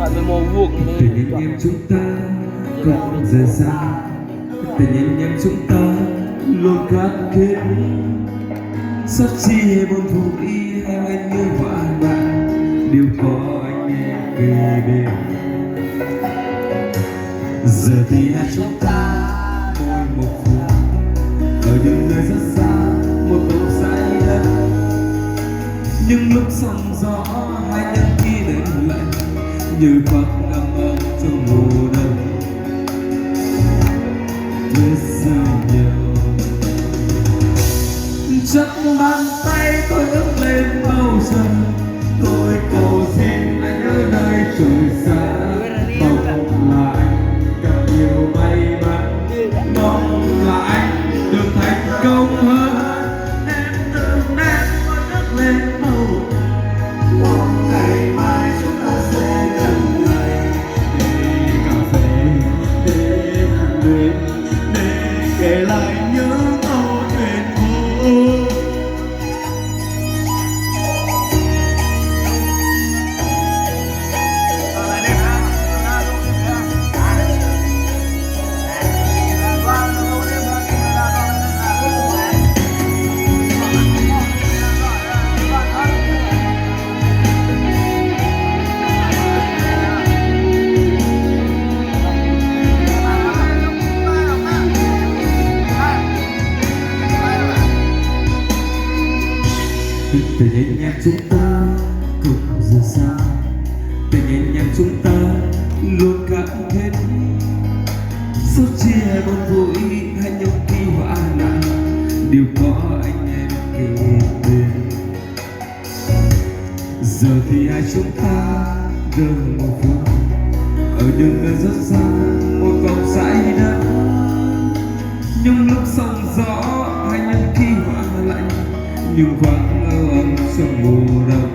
Tình anh em chúng ta không rời xa, tình anh em chúng ta luôn gắn kết. Sắp chia buồn vui hay anh như họa nạn, đều có anh em kề bên. Giờ thì hai chúng ta mỗi một vùng, ở những nơi rất xa một cầu dãy đất. Nhưng lúc sóng gió hai nhân khi đến lạnh như khoác ấm ấm trong mùa đông. Biết sao nhiều chắc bàn tay tôi ước lên bầu trời, tôi cầu xin anh ở nơi trời xa. Mong là anh gặp nhiều may mắn, mong là anh được thành công hơn. Em từng đang có nước lên bầu trời, mong ngày mai chúng ta sẽ gần ngày để cà phê, để ăn đêm, để kể lại những câu chuyện cũ. Tình anh em chúng ta không rời xa, tình anh em chúng ta luôn gắn kết. Suốt chia buồn vui hay những khi họa nạn, đều có anh em kề bên. Giờ thì hai chúng ta rơi một vùng, ở những nơi rất xa một vòng dãy đất. Nhưng lúc sóng gió hay những khi họa lạnh, nhưng vắng ấm trong mùa đông.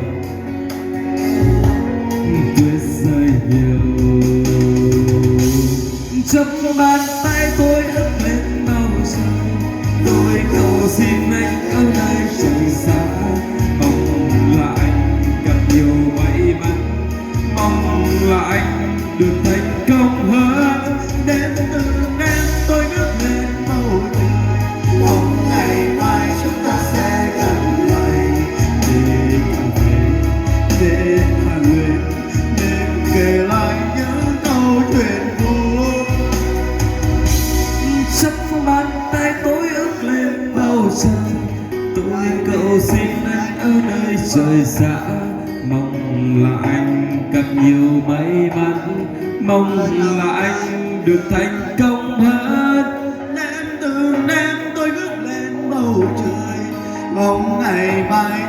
Tuyết rơi nhiều trong bàn tay tôi ấp lên bầu trời, tôi cầu xin anh ở nơi trời xa. Mong là anh gặp nhiều may mắn, mong là anh được thành công hơn. Đến từ em tôi ngước lên bầu trời, mong ngày mai chúng ta sẽ gần lại để cà phê, để hát lên, để kể lại những câu chuyện cũ. Chấp bàn tay tôi ước lên bầu trời, tôi cầu xin anh ở nơi trời xa. Mong là anh gặp nhiều may mắn, mong là anh được thành công hơn. Em từ em tôi ngước lên bầu trời, mong ngày mai